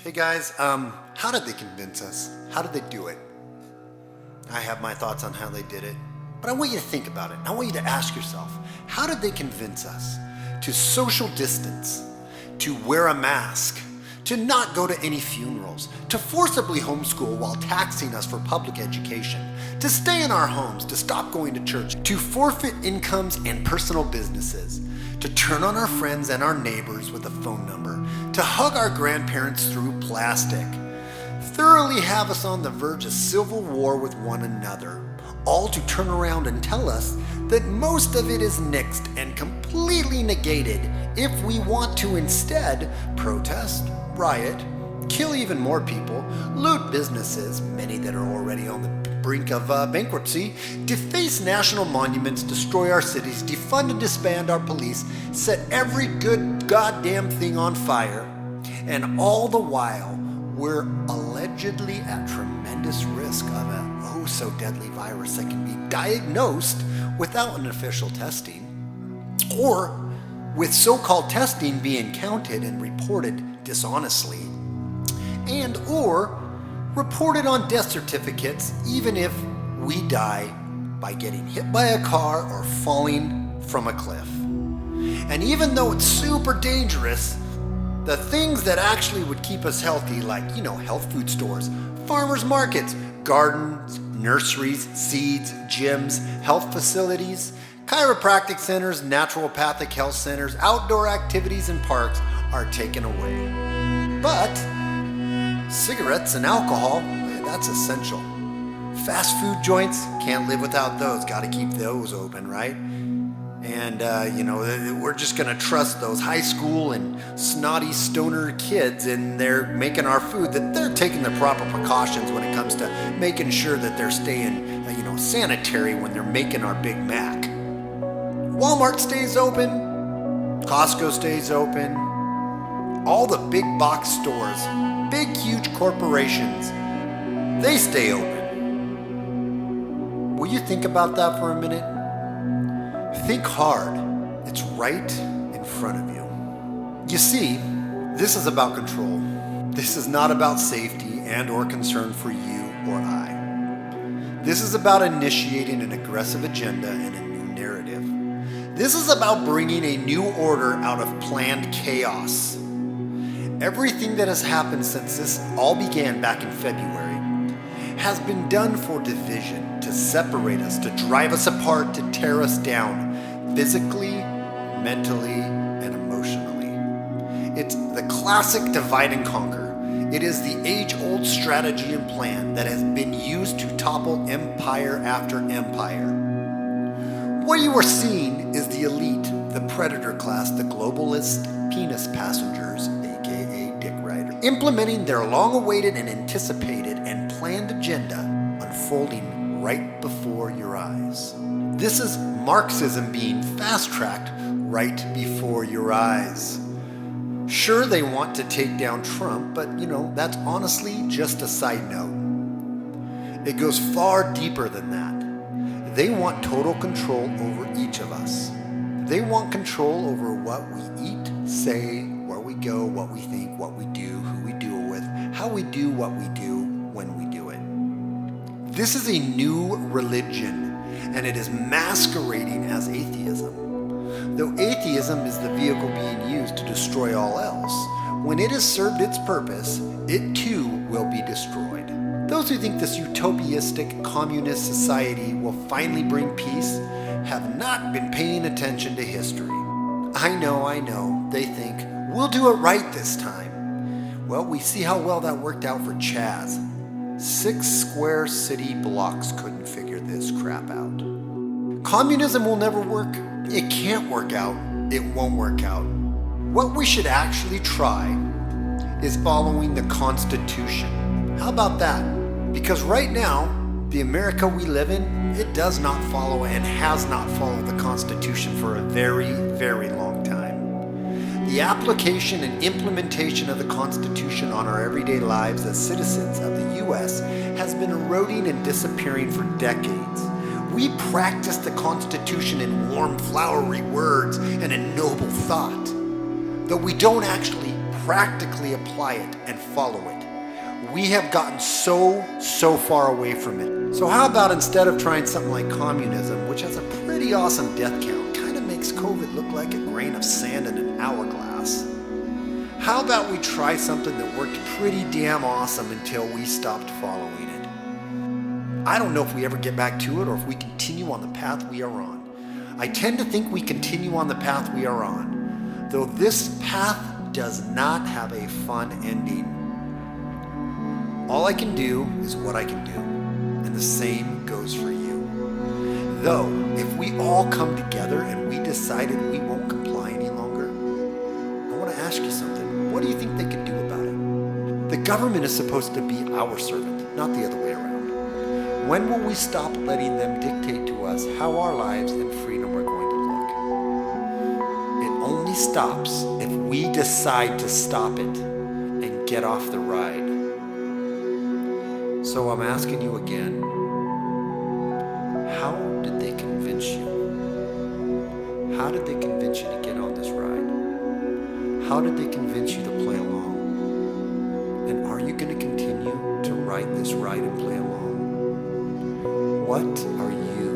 Hey guys, how did they convince us? How did they do it? I have my thoughts on how they did it, but I want you to think about it. I want you to ask yourself, how did they convince us to social distance, to wear a mask, to not go to any funerals, to forcibly homeschool while taxing us for public education, to stay in our homes, to stop going to church, to forfeit incomes and personal businesses, to turn on our friends and our neighbors with a phone number, to hug our grandparents through plastic, thoroughly have us on the verge of civil war with one another, all to turn around and tell us that most of it is nixed and completely negated if we want to instead protest, riot, kill even more people, loot businesses, many that are already on the brink of bankruptcy, deface national monuments, destroy our cities, defund and disband our police, set every good goddamn thing on fire, and all the while we're allegedly at tremendous risk of a oh-so-deadly virus that can be diagnosed without an official testing, or with so-called testing being counted and reported dishonestly, and or reported on death certificates even if we die by getting hit by a car or falling from a cliff. And even though it's super dangerous, the things that actually would keep us healthy, like, health food stores, farmers markets, gardens, nurseries, seeds, gyms, health facilities, chiropractic centers, naturopathic health centers, outdoor activities and parks are taken away. But cigarettes and alcohol, that's essential. Fast food joints, can't live without those, gotta keep those open, right? And, we're just gonna trust those high school and snotty stoner kids, and they're making our food, that they're taking the proper precautions when it comes to making sure that they're staying, sanitary when they're making our Big Mac. Walmart stays open, Costco stays open, all the big box stores, big huge corporations, they stay open. Will you think about that for a minute? Think hard. It's right in front of you. You see, this is about control. This is not about safety and or concern for you or I. This is about initiating an aggressive agenda and a new narrative. This is about bringing a new order out of planned chaos. Everything that has happened since this all began back in February has been done for division, to separate us, to drive us apart, to tear us down, physically, mentally, and emotionally. It's the classic divide and conquer. It is the age-old strategy and plan that has been used to topple empire after empire. What you are seeing is the elite, the predator class, the globalist penis passengers, aka dick rider, implementing their long-awaited and anticipated and planned agenda unfolding right before your eyes. This is Marxism being fast-tracked right before your eyes. Sure, they want to take down Trump, but that's honestly just a side note. It goes far deeper than that. They want total control over each of us. They want control over what we eat, say, where we go, what we think, what we do, who we do it with, how we do what we do, when we do it. This is a new religion, and it is masquerading as atheism. Though atheism is the vehicle being used to destroy all else, when it has served its purpose, it too will be destroyed. Those who think this utopianistic communist society will finally bring peace have not been paying attention to history. I know, they think, we'll do it right this time. Well, we see how well that worked out for Chaz. 6 square city blocks couldn't figure this crap out. Communism will never work. It can't work out. It won't work out. What we should actually try is following the Constitution. How about that? Because right now, the America we live in, it does not follow and has not followed the Constitution for a very, very long time. The application and implementation of the Constitution on our everyday lives as citizens of the U.S. has been eroding and disappearing for decades. We practice the Constitution in warm, flowery words and a noble thought, though we don't actually practically apply it and follow it. We have gotten so far away from it. So how about instead of trying something like communism, which has a pretty awesome death count, kind of makes COVID look like a grain of sand in an hourglass. How about we try something that worked pretty damn awesome until we stopped following it? I don't know if we ever get back to it or if we continue on the path we are on. I tend to think we continue on the path we are on, though this path does not have a fun ending. All I can do is what I can do, and the same goes for you. Though, if we all come together and we decided we won't comply any longer, I want to ask you something. What do you think they can do about it? The government is supposed to be our servant, not the other way around. When will we stop letting them dictate to us how our lives and freedom are going to look? It only stops if we decide to stop it and get off the ride. So I'm asking you again, how did they convince you? How did they convince you to get on this ride? How did they convince you to play along? And are you going to continue to ride this ride and play along? What are you